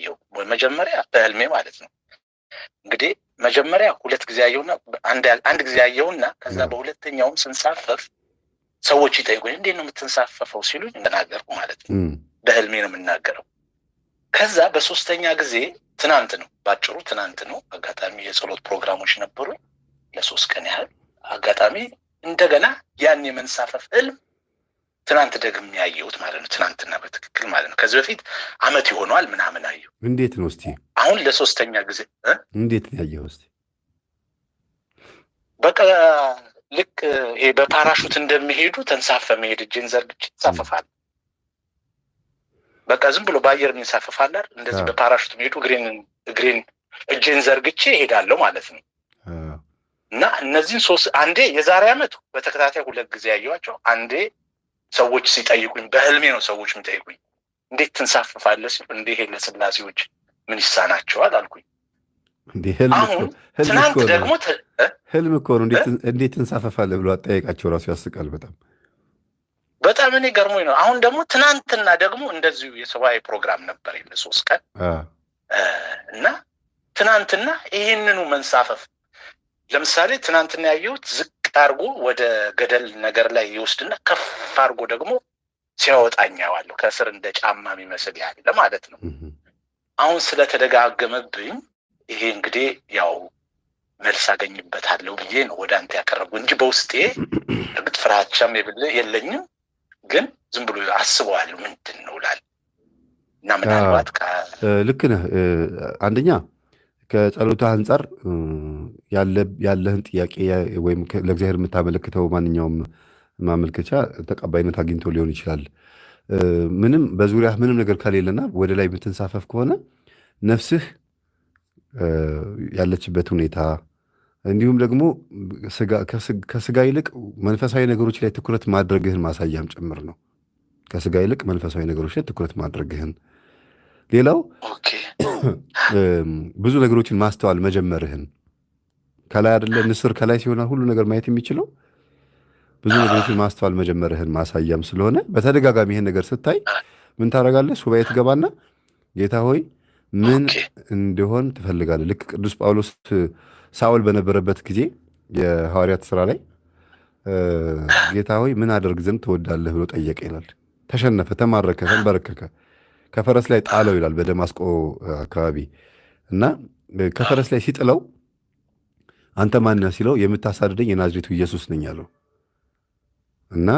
ያየው መጀመሪያ በህልሜ ማለት ነው። እንግዲህ መጀመሪያ ሁለት ጊዜ ያየውና አንድ ጊዜ ያየውና ከዛ በሁለተኛውም ስንሳፈፍ ሰዎች ይጠይቁኝ እንዴት ነው የምትንሳፈፈው ሲሉኝ ተናገርኩ ማለት ነው። በህልሜ ነው የምናገረው። ከዛ በሶስተኛ ጊዜ ትናንት ነው ባጭሩ ትናንት ነው አጋጣሚ የጸሎት ፕሮግራሞች ነበሩ ለ3 ቀን ያህል አጋጣሚ እንደገና ያን የመንሳፈፍ ህልም ትናንት ደግም ያየሁት ማለት ነው። ትናንትና በትክክል ማለት ነው። ከዚህ በፊት አመት ይሆነዋል ምናምን አየሁ። እንዴት ነው እስቲ አሁን ለሶስተኛ ጊዜ እንዴት ነው ያየው እስቲ? በቃ ልክ ይሄ በፓራሹት እንደሚሄዱ ተንሳፈ መሄድ እጄን ዘርግቼ ተንሳፈፋለሁ። በቃ ዝም ብሎ በአየር የሚንሳፈፋል አይደል? እንደዚህ በፓራሹት የሚሄዱ እግሬን እጄን ዘርግቼ እሄዳለሁ ማለት ነው። እና እነዚህን አንዴ የዛሬ አመት በተከታታይ 2 ጊዜ ያየኋቸው። አንዴ ሰዎች ሲጠይቁኝ በህልሜ ነው ሰዎች የሚጠይቁኝ እንዴት ትንሳፈፋለህ ሲሉ እንዴ ለስላሴዎች ምን ይሳናቸዋል አልኩኝ። እንዴ ትናንት ደግሞ ህልም እኮ ነው እንዴት ትንሳፈፋለህ ብሎ አጠያየቃቸው ራሱ ያስቃል በጣም እኔ ገርሞኝ ነው። አሁን ደግሞ ትናንትና ደግሞ እንደዚሁ የሰባዊ ፕሮግራም ነበር ለ3 ቀን እና ትናንትና ይሄንኑ መንሳፈፍ ለምሳሌ ትናንትና ያየሁት ዝቅ አርጎ ወደ ገደል ነገር ላይ ይወስድና ከፍ አርጎ ደግሞ ሲያወጣኛዋለሁ ከስር እንደ ጫማ የሚመስል ያለ ማለት ነው። አሁን ስለተደጋገመብኝ ይሄ እንግዲህ ያው መልስ አገኝበታለሁ ብዬ ነው ወደ አንተ ያቀረብኩ እንጂ በውስጤ እርግጥ ፍራቻም የለኝም፣ ግን ዝም ብሎ አስበዋለሁ ምንድን ነው እላለሁ። እና ምናልባት ልክ ነህ። አንደኛ ከጸሎታ አንጻር ያለህን ጥያቄ ወይም ለእግዚአብሔር የምታመለክተው ማንኛውም ማመልከቻ ተቀባይነት አግኝቶ ሊሆን ይችላል። ምንም በዙሪያ ምንም ነገር ከሌለና ወደ ላይ የምትንሳፈፍ ከሆነ ነፍስህ ያለችበት ሁኔታ እንዲሁም ደግሞ ከስጋ ይልቅ መንፈሳዊ ነገሮች ላይ ትኩረት ማድረግህን ማሳያም ጭምር ነው። ከስጋ ይልቅ መንፈሳዊ ነገሮች ላይ ትኩረት ማድረግህን፣ ሌላው ብዙ ነገሮችን ማስተዋል መጀመርህን። ከላይ አይደለ ንስር ከላይ ሲሆን ሁሉ ነገር ማየት የሚችለው ብዙ ነገሮችን ማስተዋል መጀመርህን ማሳያም ስለሆነ በተደጋጋሚ ይሄን ነገር ስታይ ምን ታደርጋለህ? ሱባኤ ትገባና ጌታ ሆይ ምን እንደሆን ትፈልጋለህ? ልክ ቅዱስ ጳውሎስ ሳውል በነበረበት ጊዜ የሐዋርያት ሥራ ላይ ጌታ ሆይ ምን አደርግ ዘንድ ትወዳለህ ብሎ ጠየቀ ይላል። ተሸነፈ፣ ተማረከ፣ ተንበረከከ፣ ከፈረስ ላይ ጣለው ይላል በደማስቆ አካባቢ እና ከፈረስ ላይ ሲጥለው አንተ ማን ነህ ሲለው የምታሳድደኝ የናዝሬቱ ኢየሱስ ነኝ አለው። እና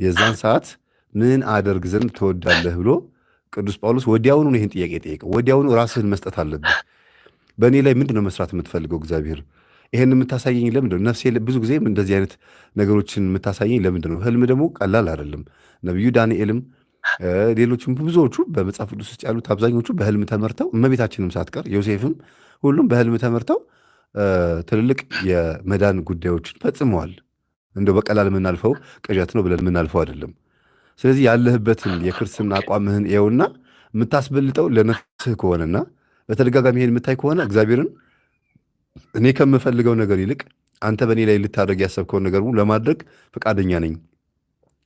የዛን ሰዓት ምን አደርግ ዘንድ ትወዳለህ ብሎ ቅዱስ ጳውሎስ ወዲያውኑ ይህን ጥያቄ ጠየቀው። ወዲያውኑ ራስህን መስጠት አለብህ። በእኔ ላይ ምንድን ነው መስራት የምትፈልገው እግዚአብሔር? ይሄን የምታሳየኝ ለምንድን ነው? ነፍሴ ብዙ ጊዜ እንደዚህ አይነት ነገሮችን የምታሳየኝ ለምንድን ነው? ህልም ደግሞ ቀላል አይደለም። ነቢዩ ዳንኤልም ሌሎችም ብዙዎቹ በመጽሐፍ ቅዱስ ውስጥ ያሉት አብዛኞቹ በህልም ተመርተው እመቤታችንም ሳትቀር ዮሴፍም ሁሉም በህልም ተመርተው ትልልቅ የመዳን ጉዳዮችን ፈጽመዋል። እንደው በቀላል የምናልፈው ቅዠት ነው ብለን የምናልፈው አይደለም። ስለዚህ ያለህበትን የክርስትና አቋምህን ይኸውና የምታስበልጠው ለነፍስህ ከሆነና በተደጋጋሚ ይሄን የምታይ ከሆነ እግዚአብሔርን እኔ ከምፈልገው ነገር ይልቅ አንተ በእኔ ላይ ልታደርግ ያሰብከውን ነገር ለማድረግ ፈቃደኛ ነኝ።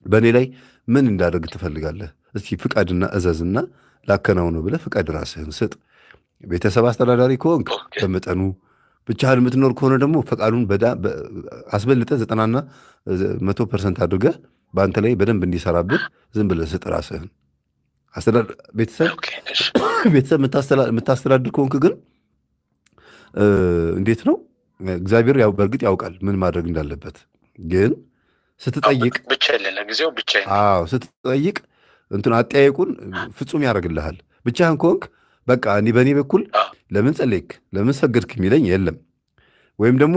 በእኔ ላይ ምን እንዳደርግ ትፈልጋለህ? እስቲ ፍቃድና እዘዝና ላከናውነው ብለህ ፍቃድ ራስህን ስጥ። ቤተሰብ አስተዳዳሪ ከሆንክ በመጠኑ ብቻህን የምትኖር ከሆነ ደግሞ ፈቃዱን አስበልጠ 90% አድርገህ በአንተ ላይ በደንብ እንዲሰራብህ ዝም ብለህ ስጥ ራስህን። ቤተሰብ የምታስተዳድር ከሆንክ ግን እንዴት ነው? እግዚአብሔር በእርግጥ ያውቃል ምን ማድረግ እንዳለበት። ግን ስትጠይቅ ስትጠይቅ አጠያየቁን ፍጹም ያደርግልሃል። ብቻህን ከሆንክ በቃ እኔ በእኔ በኩል ለምን ጸለይክ ለምን ሰገድክ የሚለኝ የለም። ወይም ደግሞ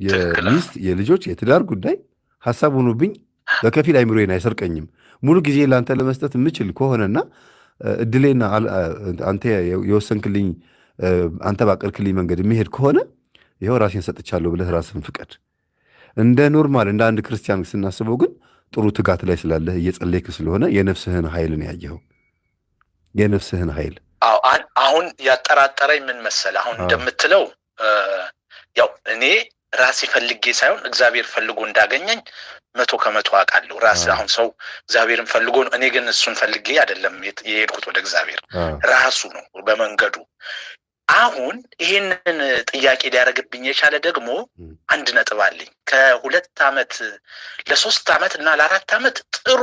የሚስት የልጆች የትዳር ጉዳይ ሀሳብ ሆኖብኝ በከፊል አይምሮዬን አይሰርቀኝም። ሙሉ ጊዜ ለአንተ ለመስጠት የምችል ከሆነና እድሌና አንተ የወሰንክልኝ አንተ ባቀርክልኝ መንገድ የሚሄድ ከሆነ ይኸው ራሴን ሰጥቻለሁ ብለህ ራስን ፍቀድ። እንደ ኖርማል እንደ አንድ ክርስቲያን ስናስበው ግን ጥሩ ትጋት ላይ ስላለህ እየጸለይክ ስለሆነ የነፍስህን ኃይልን ያየኸው የነፍስህን ኃይል አሁን ያጠራጠረኝ ምን መሰለህ? አሁን እንደምትለው ያው እኔ ራሴ ፈልጌ ሳይሆን እግዚአብሔር ፈልጎ እንዳገኘኝ 100% አውቃለሁ። ራስ አሁን ሰው እግዚአብሔርን ፈልጎ ነው፣ እኔ ግን እሱን ፈልጌ አይደለም የሄድኩት ወደ እግዚአብሔር፣ ራሱ ነው በመንገዱ። አሁን ይሄንን ጥያቄ ሊያደርግብኝ የቻለ ደግሞ አንድ ነጥብ አለኝ። ከ2 ዓመት ለ3 ዓመት እና ለ4 ዓመት ጥሩ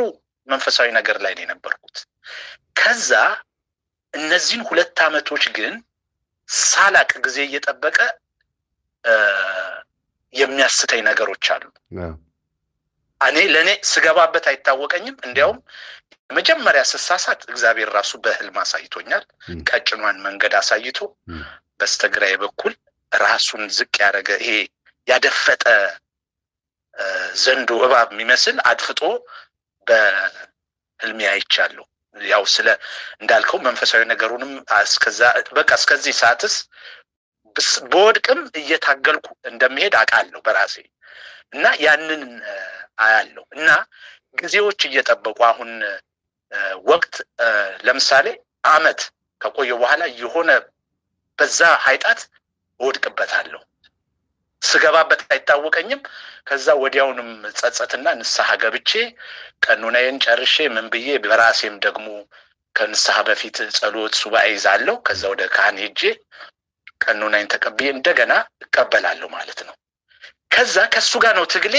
መንፈሳዊ ነገር ላይ ነው የነበርኩት። ከዛ እነዚህን 2 ዓመቶች ግን ሳላቅ ጊዜ እየጠበቀ የሚያስተይ ነገሮች አሉ። ለኔ ስገባበት አይታወቀኝም። እንዲያውም መጀመሪያ ስሳሳት እግዚአብሔር ራሱ በህልም አሳይቶኛል። ቀጭኗን መንገድ አሳይቶ በስተግራዬ በኩል ራሱን ዝቅ ያደረገ ይሄ ያደፈጠ ዘንዶ እባብ የሚመስል አድፍጦ በህልሜ አይቻለሁ። ያው ስለ እንዳልከው መንፈሳዊ ነገሩንም እስከዚህ ሰዓትስ በወድቅም እየታገልኩ እንደምሄድ አውቃለሁ በራሴ እና ያንን አያለሁ። እና ጊዜዎች እየጠበቁ አሁን ወቅት ለምሳሌ ዓመት ከቆየ በኋላ የሆነ በዛ ኃጢአት እወድቅበታለሁ። ስገባበት አይታወቀኝም። ከዛ ወዲያውንም ጸጸትና ንስሐ ገብቼ ቀኖናዬን ጨርሼ ምን ብዬ በራሴም ደግሞ ከንስሐ በፊት ጸሎት ሱባኤ ይዛለሁ። ከዛ ወደ ካህን ሄጄ ቀኖናዬን ተቀብዬ እንደገና እቀበላለሁ ማለት ነው። ከዛ ከሱ ጋር ነው ትግሌ።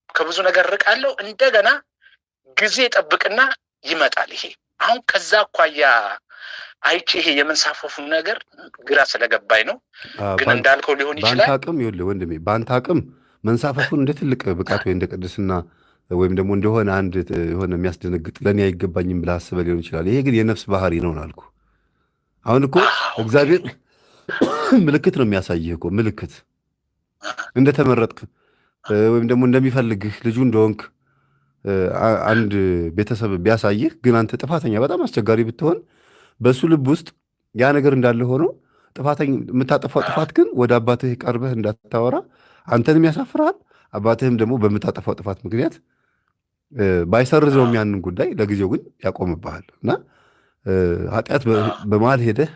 ከብዙ ነገር ርቃለሁ። እንደገና ጊዜ ጠብቅና ይመጣል። ይሄ አሁን ከዛ አኳያ አይቼ ይሄ የመንሳፈፉ ነገር ግራ ስለገባኝ ነው። ግን እንዳልከው ሊሆን ይችላል። ባንተ አቅም ይኸውልህ ወንድሜ፣ ባንተ አቅም መንሳፈፉን እንደ ትልቅ ብቃት ወይ እንደ ቅድስና ወይም ደግሞ እንደሆነ አንድ የሆነ የሚያስደነግጥ ለእኔ አይገባኝም ብለህ አስበህ ሊሆን ይችላል። ይሄ ግን የነፍስ ባህሪ ነው አልኩ። አሁን እኮ እግዚአብሔር ምልክት ነው የሚያሳይህ እኮ ምልክት እንደተመረጥክ ወይም ደግሞ እንደሚፈልግህ ልጁ እንደሆንክ አንድ ቤተሰብ ቢያሳይህ፣ ግን አንተ ጥፋተኛ በጣም አስቸጋሪ ብትሆን በእሱ ልብ ውስጥ ያ ነገር እንዳለ ሆኖ ጥፋተኛ የምታጠፋው ጥፋት ግን ወደ አባትህ ቀርበህ እንዳታወራ አንተንም ያሳፍርሃል። አባትህም ደግሞ በምታጠፋው ጥፋት ምክንያት ባይሰርዘውም ያንን ጉዳይ ለጊዜው ግን ያቆምብሃል እና ኃጢአት በመሃል ሄደህ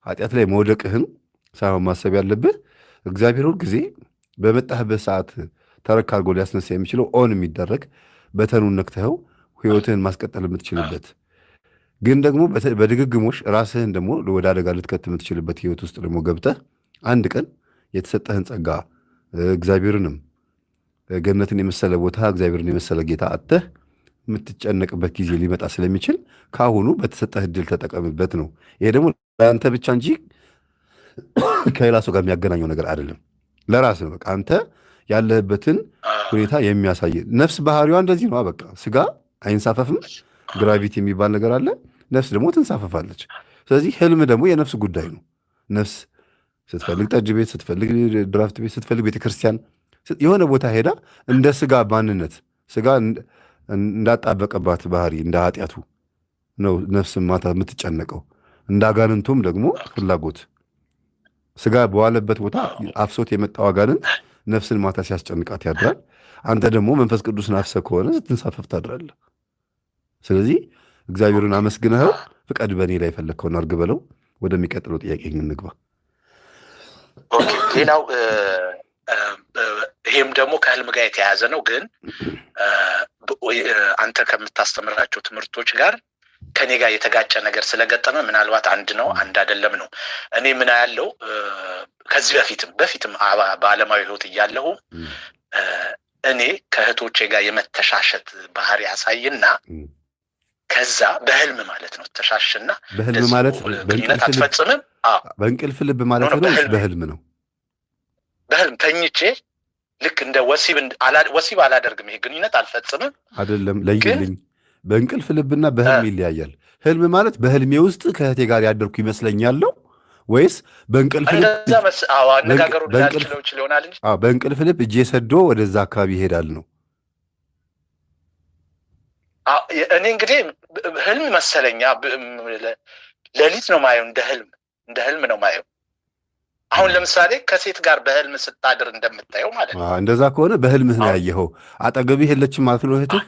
ኃጢአት ላይ መውደቅህን ሳይሆን ማሰብ ያለብህ እግዚአብሔር ሁል ጊዜ በመጣህበት ሰዓት ተረክ አድርጎ ሊያስነሳ የሚችለው ኦን የሚደረግ በተኑን ነክተኸው ህይወትህን ማስቀጠል የምትችልበት ግን ደግሞ በድግግሞሽ ራስህን ደግሞ ወደ አደጋ ልትከት የምትችልበት ህይወት ውስጥ ደግሞ ገብተህ አንድ ቀን የተሰጠህን ጸጋ እግዚአብሔርንም ገነትን የመሰለ ቦታ እግዚአብሔርን የመሰለ ጌታ አጥተህ የምትጨነቅበት ጊዜ ሊመጣ ስለሚችል ከአሁኑ በተሰጠህ እድል ተጠቀምበት ነው። ይሄ ደግሞ ለአንተ ብቻ እንጂ ከሌላ ሰው ጋር የሚያገናኘው ነገር አይደለም። ለራስህ ነው። በቃ አንተ ያለህበትን ሁኔታ የሚያሳይ ነፍስ ባህሪዋ እንደዚህ ነው። በቃ ስጋ አይንሳፈፍም። ግራቪቲ የሚባል ነገር አለ። ነፍስ ደግሞ ትንሳፈፋለች። ስለዚህ ህልም ደግሞ የነፍስ ጉዳይ ነው። ነፍስ ስትፈልግ ጠጅ ቤት፣ ስትፈልግ ድራፍት ቤት፣ ስትፈልግ ቤተክርስቲያን የሆነ ቦታ ሄዳ እንደ ስጋ ማንነት ስጋ እንዳጣበቀባት ባህሪ እንደ ኃጢአቱ ነው ነፍስም ማታ የምትጨነቀው። እንደ አጋንንቱም ደግሞ ፍላጎት ስጋ በዋለበት ቦታ አፍሶት የመጣው አጋንንት ነፍስን ማታ ሲያስጨንቃት ያድራል። አንተ ደግሞ መንፈስ ቅዱስን አፍሰህ ከሆነ ስትንሳፈፍ ታድራለህ። ስለዚህ እግዚአብሔርን አመስግነኸው ፍቀድ በእኔ ላይ የፈለግከውን አድርግ በለው። ወደሚቀጥለው ጥያቄ እንግባ። ሌላው ይሄም ደግሞ ከህልም ጋር የተያያዘ ነው። ግን አንተ ከምታስተምራቸው ትምህርቶች ጋር ከኔ ጋር የተጋጨ ነገር ስለገጠመ ምናልባት አንድ ነው አንድ አይደለም ነው። እኔ ምን ያለው ከዚህ በፊትም በዓለማዊ ህይወት እያለሁ እኔ ከእህቶቼ ጋር የመተሻሸት ባህሪ ያሳይና ከዛ በህልም ማለት ነው ተሻሽና በህልም ማለት ግንኙነት አትፈጽምም። በእንቅልፍ ልብ ማለት ነው። በህልም ነው። በህልም ተኝቼ ልክ እንደ ወሲብ አላደርግም። ይሄ ግንኙነት አልፈጽምም አይደለም። ለይልኝ። በእንቅልፍ ልብና በህልም ይለያያል። ህልም ማለት በህልሜ ውስጥ ከእህቴ ጋር ያደርኩ ይመስለኛል ነው ወይስ በእንቅልፍ ልብ? አነጋገሩ ሊያልችለው ይሆናል እንጂ በእንቅልፍ ልብ እጄ ሰዶ ወደዛ አካባቢ ይሄዳል ነው። እኔ እንግዲህ ህልም መሰለኛ ሌሊት ነው ማየው። እንደ ህልም ነው ማየው። አሁን ለምሳሌ ከሴት ጋር በህልም ስታድር እንደምታየው ማለት ነው። እንደዛ ከሆነ በህልምህ ነው ያየኸው። አጠገብህ የለችም ማለት ነው እህትህ?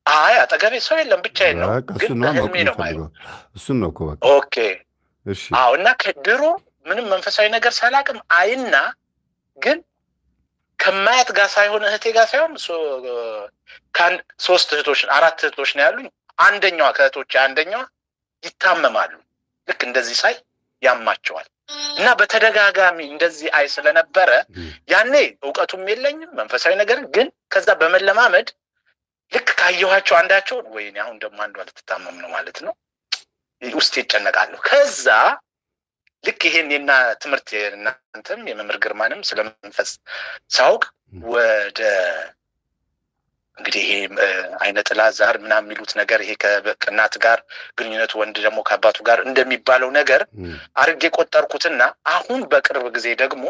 አይ አጠገቤ ሰው የለም፣ ብቻዬን ነው። ግን በህልሜ ነው ማየው። እሱን ነው እኮ በቃ። ኦኬ እሺ። አዎ። እና ከድሮ ምንም መንፈሳዊ ነገር ሳላቅም አይና ግን ከማያት ጋር ሳይሆን እህቴ ጋር ሳይሆን ሶስት እህቶች 4 እህቶች ነው ያሉኝ። አንደኛዋ ከእህቶቼ አንደኛዋ ይታመማሉ። ልክ እንደዚህ ሳይ ያማቸዋል እና በተደጋጋሚ እንደዚህ አይ ስለነበረ ያኔ እውቀቱም የለኝም መንፈሳዊ ነገር ግን ከዛ በመለማመድ ልክ ካየኋቸው አንዳቸውን ወይኔ አሁን ደግሞ አንዷ ልትታመም ነው ማለት ነው ውስጥ ይጨነቃለሁ። ከዛ ልክ ይሄን ትምህርት እናንተም የመምህር ግርማንም ስለመንፈስ ሳውቅ ወደ እንግዲህ ይሄ አይነ ጥላ ዛር ምናምን የሚሉት ነገር ይሄ ከእናት ጋር ግንኙነቱ ወንድ ደግሞ ከአባቱ ጋር እንደሚባለው ነገር አርጌ ቆጠርኩትና አሁን በቅርብ ጊዜ ደግሞ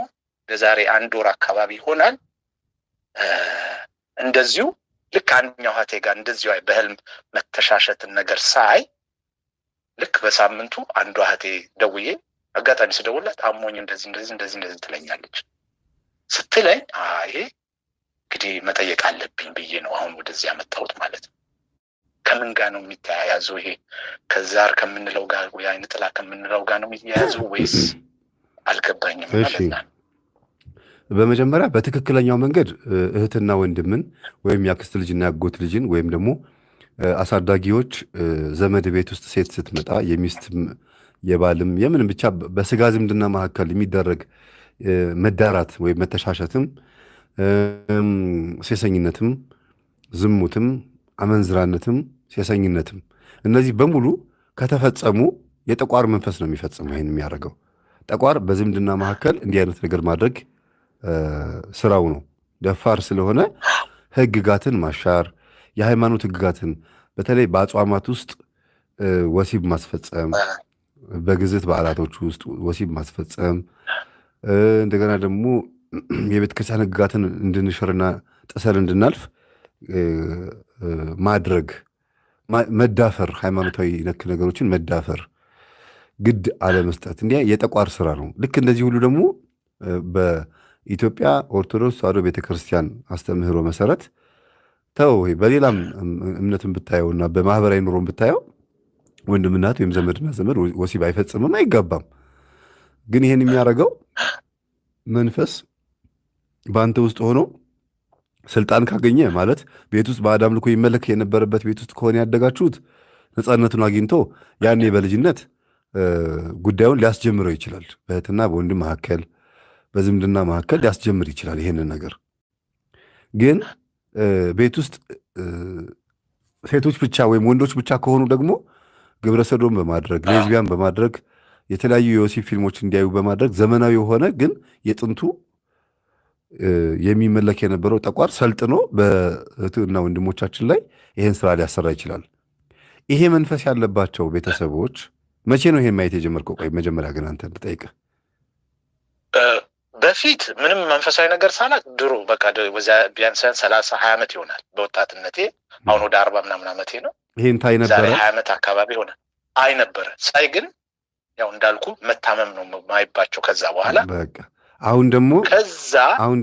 ለዛሬ 1 ወር አካባቢ ይሆናል እንደዚሁ ልክ አንደኛው እህቴ ጋር እንደዚሁ በህልም መተሻሸትን ነገር ሳይ ልክ በሳምንቱ አንዷ እህቴ ደውዬ አጋጣሚ ስደውላት አሞኝ እንደዚህ ትለኛለች። ስትለኝ ይሄ እንግዲህ መጠየቅ አለብኝ ብዬ ነው አሁን ወደዚህ ያመጣሁት ማለት ነው። ከምን ጋር ነው የሚተያያዘው? ይሄ ከዛር ከምንለው ጋር ወይ አይነ ጥላ ከምንለው ጋር ነው የሚተያያዘው ወይስ አልገባኝም ማለት ነው። በመጀመሪያ በትክክለኛው መንገድ እህትና ወንድምን ወይም ያክስት ልጅና ያጎት ልጅን ወይም ደግሞ አሳዳጊዎች ዘመድ ቤት ውስጥ ሴት ስትመጣ የሚስትም የባልም የምንም ብቻ በስጋ ዝምድና መካከል የሚደረግ መዳራት ወይም መተሻሸትም ሴሰኝነትም ዝሙትም አመንዝራነትም ሴሰኝነትም እነዚህ በሙሉ ከተፈጸሙ የጠቋር መንፈስ ነው የሚፈጽመው። ይሄን የሚያደርገው ጠቋር በዝምድና መካከል እንዲህ አይነት ነገር ማድረግ ስራው ነው። ደፋር ስለሆነ ህግጋትን ማሻር፣ የሃይማኖት ህግጋትን በተለይ በአጽዋማት ውስጥ ወሲብ ማስፈጸም፣ በግዝት በዓላቶች ውስጥ ወሲብ ማስፈጸም፣ እንደገና ደግሞ የቤተ ክርስቲያን ህግጋትን እንድንሽርና ጥሰን እንድናልፍ ማድረግ፣ መዳፈር፣ ሃይማኖታዊ ነክ ነገሮችን መዳፈር፣ ግድ አለመስጠት እንዲያ የጠቋር ስራ ነው። ልክ እንደዚህ ሁሉ ደግሞ በኢትዮጵያ ኦርቶዶክስ ተዋሕዶ ቤተክርስቲያን አስተምህሮ መሰረት በሌላም እምነትን ብታየውና በማህበራዊ ኑሮን ብታየው ወንድምናት ወይም ዘመድና ዘመድ ወሲብ አይፈጽምም፣ አይጋባም። ግን ይሄን የሚያደርገው መንፈስ በአንተ ውስጥ ሆኖ ስልጣን ካገኘ ማለት ቤት ውስጥ ባዕድ አምልኮ ይመለክ የነበረበት ቤት ውስጥ ከሆነ ያደጋችሁት ነፃነቱን አግኝቶ ያኔ በልጅነት ጉዳዩን ሊያስጀምረው ይችላል። በእህትና በወንድም መካከል በዝምድና መካከል ሊያስጀምር ይችላል ይሄንን ነገር። ግን ቤት ውስጥ ሴቶች ብቻ ወይም ወንዶች ብቻ ከሆኑ ደግሞ ግብረ ሰዶም በማድረግ ሌዝቢያን በማድረግ የተለያዩ የወሲብ ፊልሞች እንዲያዩ በማድረግ ዘመናዊ የሆነ ግን የጥንቱ የሚመለክ የነበረው ጠቋር ሰልጥኖ በእህትና ወንድሞቻችን ላይ ይሄን ስራ ሊያሰራ ይችላል። ይሄ መንፈስ ያለባቸው ቤተሰቦች መቼ ነው ይሄን ማየት የጀመርከው? ቆይ መጀመሪያ ግን አንተ ልጠይቅህ። በፊት ምንም መንፈሳዊ ነገር ሳላቅ ድሮ በቃ ቢያንስ 30-20 ዓመት ይሆናል በወጣትነቴ። አሁን ወደ 40 ምናምን ዓመቴ ነው። ይሄን ታይ ነበረ? ዛሬ 20 ዓመት አካባቢ ሆነ። አይ ነበረ ሳይ ግን ያው እንዳልኩ መታመም ነው ማይባቸው። ከዛ በኋላ በቃ አሁን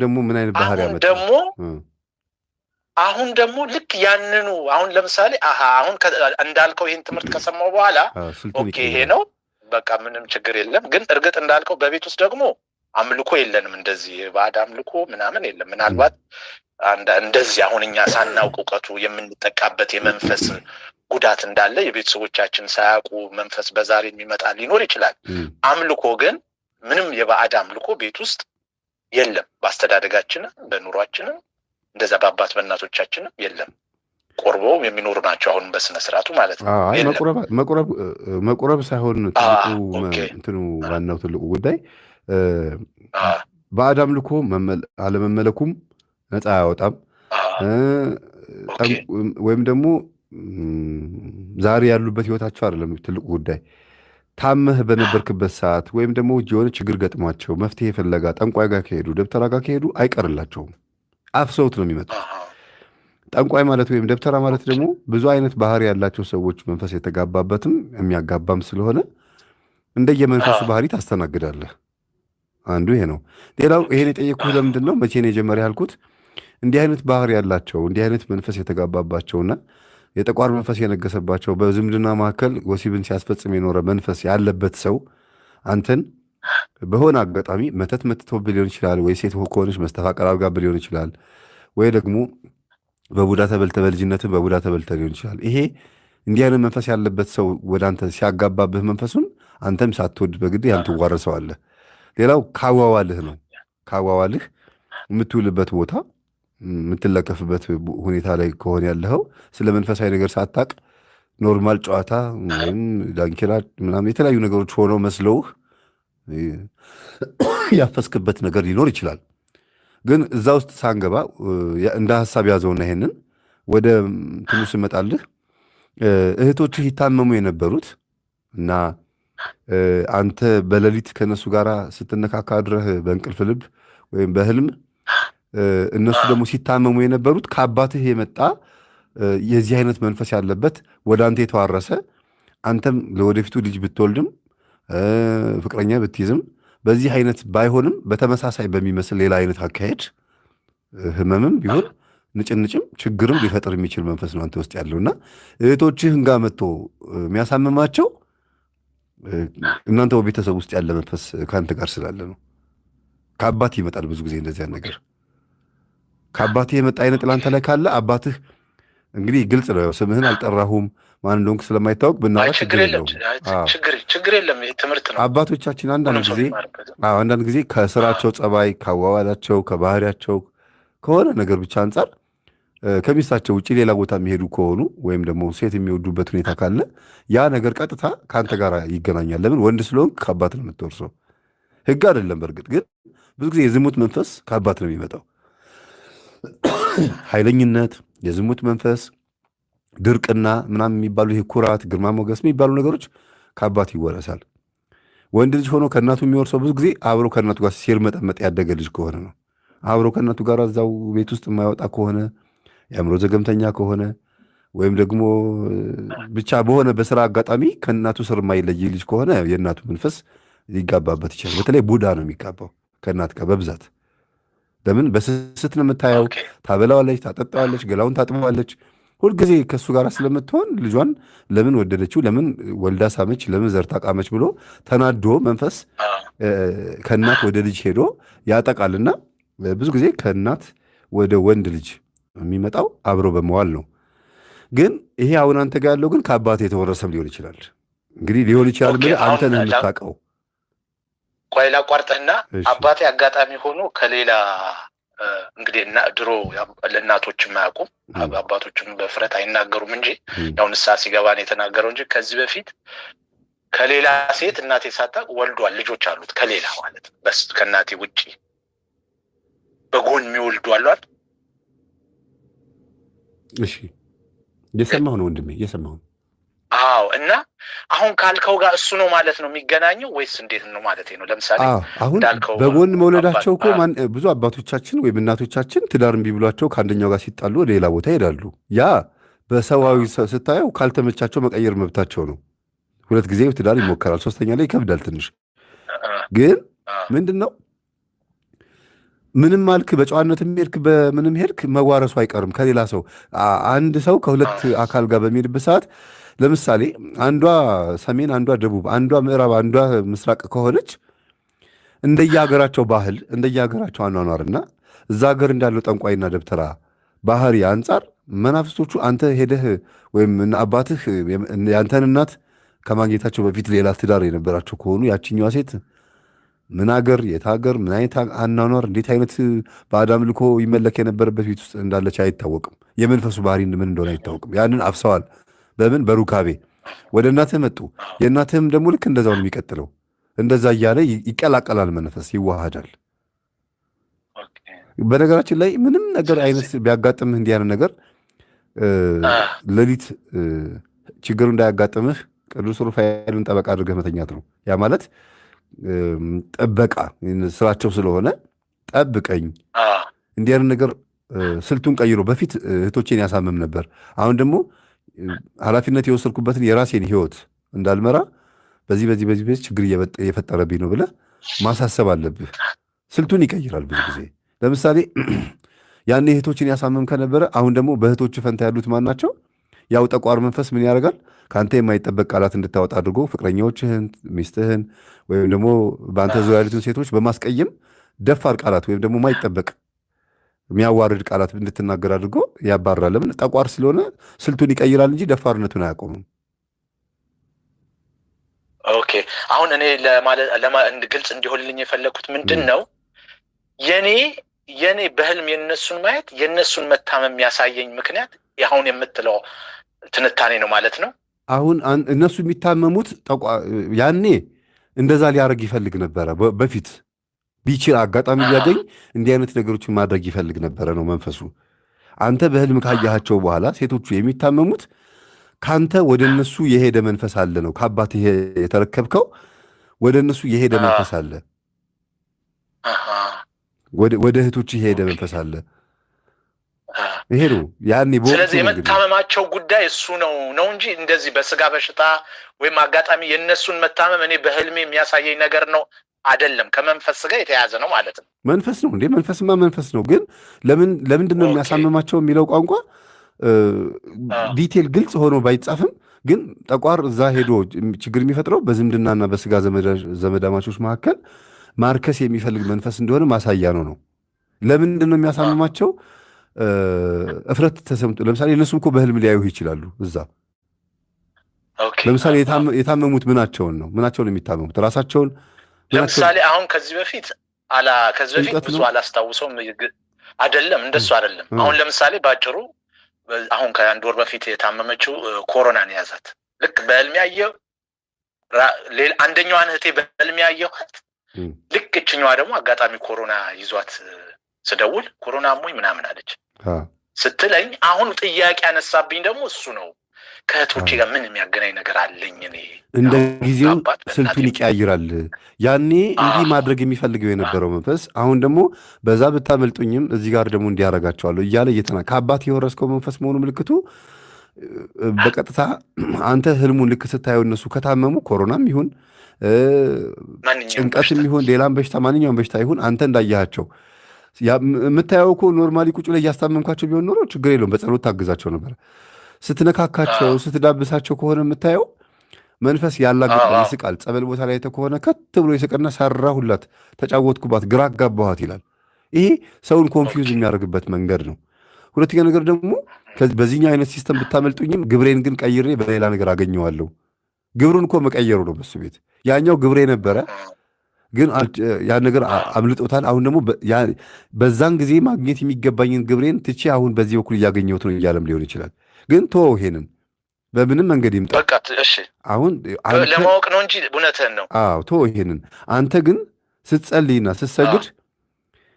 ደግሞ ምን አይነት ባህሪ ያመጣ? አሁን ደግሞ ልክ ያንኑ አሁን ለምሳሌ አሁን እንዳልከው ይሄን ትምህርት ከሰማው በኋላ ኦኬ ይሄ ነው በቃ ምንም ችግር የለም። ግን እርግጥ እንዳልከው በቤት ውስጥ ደግሞ አምልኮ የለንም፣ እንደዚህ ባዕድ አምልኮ ምናምን የለም። ምናልባት እንደዚህ አሁን እኛ ሳናውቅ እውቀቱ የምንጠቃበት የመንፈስ ጉዳት እንዳለ የቤተሰቦቻችን ሳያውቁ መንፈስ በዛሬ የሚመጣ ሊኖር ይችላል። አምልኮ ግን ምንም የባዕድ አምልኮ ቤት ውስጥ የለም። በአስተዳደጋችንም በኑሯችንም እንደዛ በአባት በእናቶቻችንም የለም። ቆርበው የሚኖሩ ናቸው አሁን በስነ ስርዓቱ ማለት ነው። መቁረብ ሳይሆን እንትኑ ዋናው ትልቁ ጉዳይ ባዕድ አምልኮ አለመመለኩም ነፃ አያወጣም። ወይም ደግሞ ዛሬ ያሉበት ህይወታቸው አይደለም ትልቁ ጉዳይ። ታመህ በነበርክበት ሰዓት ወይም ደግሞ የሆነ ችግር ገጥሟቸው መፍትሄ ፍለጋ ጠንቋይ ጋር ከሄዱ ደብተራ ጋር ከሄዱ አይቀርላቸውም፣ አፍሰውት ነው የሚመጡት። ጠንቋይ ማለት ወይም ደብተራ ማለት ደግሞ ብዙ አይነት ባህሪ ያላቸው ሰዎች መንፈስ የተጋባበትም የሚያጋባም ስለሆነ እንደየመንፈሱ ባህሪ ታስተናግዳለህ። አንዱ ይሄ ነው። ሌላው ይሄን የጠየቅኩህ ለምንድን ነው መቼ ነው የጀመረ ያልኩት፣ እንዲህ አይነት ባህሪ ያላቸው እንዲህ አይነት መንፈስ የተጋባባቸውና የጠቋር መንፈስ የነገሰባቸው በዝምድና መካከል ወሲብን ሲያስፈጽም የኖረ መንፈስ ያለበት ሰው አንተን በሆነ አጋጣሚ መተት መትቶብህ ሊሆን ይችላል፣ ወይ ሴት ከሆነች መስተፋቀር አድርጋብህ ሊሆን ይችላል፣ ወይ ደግሞ በቡዳ ተበልተህ በልጅነትህ በቡዳ ተበልተህ ሊሆን ይችላል። ይሄ እንዲህ አይነት መንፈስ ያለበት ሰው ወደ አንተ ሲያጋባብህ መንፈሱን አንተም ሳትወድ በግድ ያን ትዋረሰዋለህ። ሌላው ካዋዋልህ ነው። ካዋዋልህ የምትውልበት ቦታ የምትለከፍበት ሁኔታ ላይ ከሆነ ያለኸው ስለ መንፈሳዊ ነገር ሳታቅ ኖርማል ጨዋታ ወይም ዳንኪራ ምናምን የተለያዩ ነገሮች ሆነው መስለውህ ያፈስክበት ነገር ሊኖር ይችላል። ግን እዛ ውስጥ ሳንገባ እንደ ሀሳብ ያዘውና ይሄንን ወደ እንትኑ ስመጣልህ እህቶችህ ይታመሙ የነበሩት እና አንተ በሌሊት ከነሱ ጋር ስትነካካ አድረህ በእንቅልፍ ልብ ወይም በህልም እነሱ ደግሞ ሲታመሙ የነበሩት ከአባትህ የመጣ የዚህ አይነት መንፈስ ያለበት ወደ አንተ የተዋረሰ አንተም ለወደፊቱ ልጅ ብትወልድም ፍቅረኛ ብትይዝም በዚህ አይነት ባይሆንም በተመሳሳይ በሚመስል ሌላ አይነት አካሄድ ህመምም ቢሆን ንጭንጭም ችግርም ሊፈጥር የሚችል መንፈስ ነው አንተ ውስጥ ያለውና እህቶችህን ጋር መጥቶ የሚያሳምማቸው እናንተ በቤተሰብ ውስጥ ያለ መንፈስ ከአንተ ጋር ስላለ ነው። ከአባት ይመጣል ብዙ ጊዜ እንደዚያ ነገር ከአባትህ የመጣ አይነት ጥላንተ ላይ ካለ አባትህ እንግዲህ ግልጽ ነው። ስምህን አልጠራሁም ማን እንደሆንክ ስለማይታወቅ ብናወራ ችግር የለውም። ችግር የለም። ትምህርት ነው። አባቶቻችን አንዳንድ ጊዜ ከስራቸው ጸባይ፣ ካዋዋላቸው፣ ከባህሪያቸው ከሆነ ነገር ብቻ አንጻር ከሚስታቸው ውጭ ሌላ ቦታ የሚሄዱ ከሆኑ ወይም ደግሞ ሴት የሚወዱበት ሁኔታ ካለ ያ ነገር ቀጥታ ከአንተ ጋር ይገናኛል። ለምን? ወንድ ስለሆንክ ከአባት ነው የምትወርሰው። ህግ አይደለም። በእርግጥ ግን ብዙ ጊዜ የዝሙት መንፈስ ከአባት ነው የሚመጣው። ኃይለኝነት፣ የዝሙት መንፈስ፣ ድርቅና ምናምን የሚባሉ ይሄ ኩራት፣ ግርማ ሞገስ የሚባሉ ነገሮች ከአባት ይወረሳል። ወንድ ልጅ ሆኖ ከእናቱ የሚወርሰው ብዙ ጊዜ አብሮ ከእናቱ ጋር ሲርመጠመጥ ያደገ ልጅ ከሆነ ነው። አብሮ ከእናቱ ጋር እዛው ቤት ውስጥ የማይወጣ ከሆነ የአእምሮ ዘገምተኛ ከሆነ ወይም ደግሞ ብቻ በሆነ በስራ አጋጣሚ ከእናቱ ስር የማይለይ ልጅ ከሆነ የእናቱ መንፈስ ሊጋባበት ይችላል። በተለይ ቡዳ ነው የሚጋባው ከእናት ጋር በብዛት። ለምን? በስስት ነው የምታየው። ታበላዋለች፣ ታጠጣዋለች፣ ገላውን ታጥበዋለች። ሁልጊዜ ከእሱ ጋር ስለምትሆን ልጇን ለምን ወደደችው፣ ለምን ወልዳ ሳመች፣ ለምን ዘርታ ቃመች ብሎ ተናዶ መንፈስ ከእናት ወደ ልጅ ሄዶ ያጠቃልና ብዙ ጊዜ ከእናት ወደ ወንድ ልጅ የሚመጣው አብሮ በመዋል ነው። ግን ይሄ አሁን አንተ ጋር ያለው ግን ከአባት የተወረሰም ሊሆን ይችላል። እንግዲህ ሊሆን ይችላል ብለህ አንተ ነህ የምታውቀው። ቆይ ላቋርጥህና አባቴ አጋጣሚ ሆኖ ከሌላ እንግዲህ ድሮ ለእናቶችም አያውቁም አባቶችም በፍረት አይናገሩም እንጂ ያው ንስሐ ሲገባ ነው የተናገረው እንጂ ከዚህ በፊት ከሌላ ሴት እናቴ ሳታውቅ ወልዷል። ልጆች አሉት ከሌላ ማለት በስ ከእናቴ ውጪ በጎን የሚወልዱ አሏል። እሺ እየሰማሁ ነው ወንድሜ፣ እየሰማሁ ነው። አዎ። እና አሁን ካልከው ጋር እሱ ነው ማለት ነው የሚገናኘው ወይስ እንዴት ነው ማለት ነው? ለምሳሌ አሁን በጎን መውለዳቸው እኮ ብዙ አባቶቻችን ወይም እናቶቻችን ትዳር እምቢ ብሏቸው ከአንደኛው ጋር ሲጣሉ ወደ ሌላ ቦታ ይሄዳሉ። ያ በሰዋዊ ስታየው ካልተመቻቸው መቀየር መብታቸው ነው። 2 ጊዜ ትዳር ይሞከራል፣ 3ኛ ላይ ይከብዳል ትንሽ። ግን ምንድን ነው ምንም አልክ በጨዋነትም ሄድክ በምንም ሄድክ መዋረሱ አይቀርም ከሌላ ሰው። አንድ ሰው ከ2 አካል ጋር በሚሄድበት ሰዓት ለምሳሌ አንዷ ሰሜን፣ አንዷ ደቡብ፣ አንዷ ምዕራብ፣ አንዷ ምስራቅ ከሆነች እንደየሀገራቸው ባህል እንደየሀገራቸው አኗኗርና እዛ ሀገር እንዳለው ጠንቋይና ደብተራ ባህሪ አንጻር መናፍስቶቹ አንተ ሄደህ ወይም አባትህ ያንተን እናት ከማግኘታቸው በፊት ሌላ ትዳር የነበራቸው ከሆኑ ያችኛዋ ሴት ምን ሀገር የት ሀገር ምን አይነት አኗኗር እንዴት አይነት በአዳም ልኮ ይመለክ የነበረበት ቤት ውስጥ እንዳለች አይታወቅም። የመንፈሱ ባህሪ ምን እንደሆነ አይታወቅም። ያንን አፍሰዋል። በምን በሩካቤ ወደ እናትህ መጡ። የእናትህም ደግሞ ልክ እንደዛው ነው የሚቀጥለው። እንደዛ እያለ ይቀላቀላል፣ መንፈስ ይዋሃዳል። በነገራችን ላይ ምንም ነገር አይነት ቢያጋጥምህ እንዲህ አይነት ነገር ሌሊት ችግሩ እንዳያጋጥምህ ቅዱስ ሩፋኤልን ጠበቃ አድርገህ መተኛት ነው። ያ ማለት ጠበቃ ስራቸው ስለሆነ ጠብቀኝ እንዲህ አይነት ነገር ስልቱን ቀይሮ በፊት እህቶቼን ያሳምም ነበር። አሁን ደግሞ ኃላፊነት የወሰድኩበትን የራሴን ህይወት እንዳልመራ በዚህ ችግር እየፈጠረብኝ ነው ብለህ ማሳሰብ አለብህ። ስልቱን ይቀይራል ብዙ ጊዜ። ለምሳሌ ያኔ እህቶችን ያሳምም ከነበረ አሁን ደግሞ በእህቶች ፈንታ ያሉት ማን ናቸው? ያው ጠቋር መንፈስ ምን ያደርጋል? ከአንተ የማይጠበቅ ቃላት እንድታወጣ አድርጎ ፍቅረኛዎችህን፣ ሚስትህን ወይም ደግሞ በአንተ ዙሪያ ያሉትን ሴቶች በማስቀየም ደፋር ቃላት ወይም ደግሞ ማይጠበቅ የሚያዋርድ ቃላት እንድትናገር አድርጎ ያባራል። ለምን? ጠቋር ስለሆነ ስልቱን ይቀይራል እንጂ ደፋርነቱን አያቆምም። ኦኬ አሁን እኔ ግልጽ እንዲሆንልኝ የፈለኩት ምንድን ነው የኔ በህልም የነሱን ማየት የነሱን መታመም የሚያሳየኝ ምክንያት አሁን የምትለው ትንታኔ ነው ማለት ነው። አሁን እነሱ የሚታመሙት ያኔ እንደዛ ሊያደርግ ይፈልግ ነበረ። በፊት ቢችል አጋጣሚ ሊያገኝ እንዲህ አይነት ነገሮችን ማድረግ ይፈልግ ነበረ ነው መንፈሱ። አንተ በህልም ካያቸው በኋላ ሴቶቹ የሚታመሙት ካንተ ወደ እነሱ የሄደ መንፈስ አለ ነው። ከአባት የተረከብከው ወደ እነሱ የሄደ መንፈስ አለ። ወደ እህቶች የሄደ መንፈስ አለ። ይሄ ነው ያኔ። ስለዚህ የመታመማቸው ጉዳይ እሱ ነው እንጂ እንደዚህ በስጋ በሽታ ወይም አጋጣሚ የእነሱን መታመም እኔ በህልሜ የሚያሳየኝ ነገር ነው አይደለም። ከመንፈስ ጋር የተያያዘ ነው ማለት ነው። መንፈስ ነው እንዴ? መንፈስማ መንፈስ ነው። ግን ለምንድን ነው የሚያሳምማቸው የሚለው ቋንቋ ዲቴል ግልጽ ሆኖ ባይጻፍም ግን ጠቋር እዛ ሄዶ ችግር የሚፈጥረው በዝምድናና በስጋ ዘመዳማቾች መካከል ማርከስ የሚፈልግ መንፈስ እንደሆነ ማሳያ ነው። ለምንድን ነው የሚያሳምማቸው? እፍረት ተሰምቶ ለምሳሌ እነሱም እኮ በህልም ሊያዩ ይችላሉ። እዛ ለምሳሌ የታመሙት ምናቸውን ነው የሚታመሙት? ራሳቸውን ለምሳሌ አሁን ከዚህ በፊት ብዙ አላስታውሰውም። አይደለም እንደሱ አይደለም። አሁን ለምሳሌ ባጭሩ አሁን ከአንድ ወር በፊት የታመመችው ኮሮናን ያዛት። ልክ በህልም ያየው አንደኛዋን እህቴ በህልም ያየኋት፣ ልክ እችኛዋ ደግሞ አጋጣሚ ኮሮና ይዟት ስደውል ኮሮና ሞኝ ምናምን አለች ስትለኝ፣ አሁን ጥያቄ ያነሳብኝ ደግሞ እሱ ነው። ከእህቶቼ ጋር ምን የሚያገናኝ ነገር አለኝ? እኔ እንደ ጊዜው ስልቱን ይቀያይራል። ያኔ እንዲህ ማድረግ የሚፈልገው የነበረው መንፈስ አሁን ደግሞ በዛ ብታመልጡኝም እዚህ ጋር ደግሞ እንዲያረጋቸዋለሁ እያለ ከአባት የወረስከው መንፈስ መሆኑ ምልክቱ በቀጥታ አንተ ህልሙን ልክ ስታየው እነሱ ከታመሙ ኮሮናም ይሁን ጭንቀትም ይሁን ሌላም በሽታ ማንኛውም በሽታ ይሁን አንተ እንዳያቸው የምታየው እኮ ኖርማሊ ቁጭ ላይ እያስታመምካቸው ቢሆን ኖሮ ችግር የለውም፣ በጸሎት ታግዛቸው ነበር። ስትነካካቸው ስትዳብሳቸው ከሆነ የምታየው መንፈስ ያላግጣል፣ ይስቃል። ጸበል ቦታ ላይ ከሆነ ከት ብሎ ይስቅና ሰራሁላት፣ ተጫወትኩባት፣ ግራ አጋባኋት ይላል። ይሄ ሰውን ኮንፊውዝ የሚያደርግበት መንገድ ነው። ሁለተኛ ነገር ደግሞ በዚህኛው አይነት ሲስተም ብታመልጡኝም ግብሬን ግን ቀይሬ በሌላ ነገር አገኘዋለሁ። ግብሩን እኮ መቀየሩ ነው በሱ ቤት። ያኛው ግብሬ ነበረ ግን ያ ነገር አምልጦታል። አሁን ደግሞ በዛን ጊዜ ማግኘት የሚገባኝን ግብሬን ትቼ አሁን በዚህ በኩል እያገኘሁት ነው እያለም ሊሆን ይችላል። ግን ተወው፣ ይሄንን በምንም መንገድ ይምጣ አሁን ለማወቅ ነው እንጂ እውነትህን ነው። አዎ ተወው ይሄንን። አንተ ግን ስትጸልይና ስትሰግድ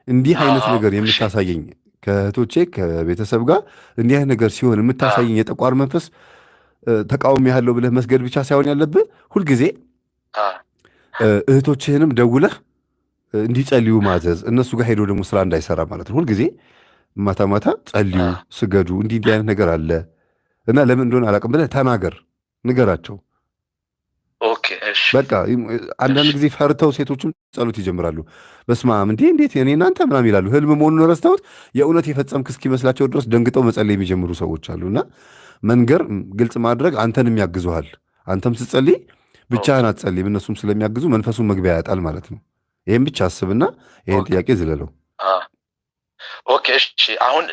እንዲህ አይነት ነገር የምታሳየኝ ከእህቶቼ ከቤተሰብ ጋር እንዲህ አይነት ነገር ሲሆን የምታሳየኝ የጠቋር መንፈስ ተቃውሞ ያለው ብለህ መስገድ ብቻ ሳይሆን ያለብህ ሁልጊዜ እህቶችህንም ደውለህ እንዲጸልዩ ማዘዝ፣ እነሱ ጋር ሄዶ ደግሞ ስራ እንዳይሰራ ማለት ነው። ሁልጊዜ ማታ ማታ ጸልዩ፣ ስገዱ፣ እንዲህ አይነት ነገር አለ እና ለምን እንደሆነ አላውቅም ብለህ ተናገር፣ ንገራቸው። በቃ አንዳንድ ጊዜ ፈርተው ሴቶችም ጸሎት ይጀምራሉ። በስመ አብ እንዴት እኔ እናንተ ምናምን ይላሉ። ህልም መሆኑን ረስተውት የእውነት የፈጸምክ እስኪመስላቸው ድረስ ደንግጠው መጸለይ የሚጀምሩ ሰዎች አሉ። እና መንገር፣ ግልጽ ማድረግ አንተንም ያግዙሃል። አንተም ስትጸልይ ብቻህን አትጸልይም፣ እነሱም ስለሚያግዙ መንፈሱን መግቢያ ያጣል ማለት ነው። ይህም ብቻ አስብና ይህን ጥያቄ ዝለለው። ኦኬ እሺ አሁን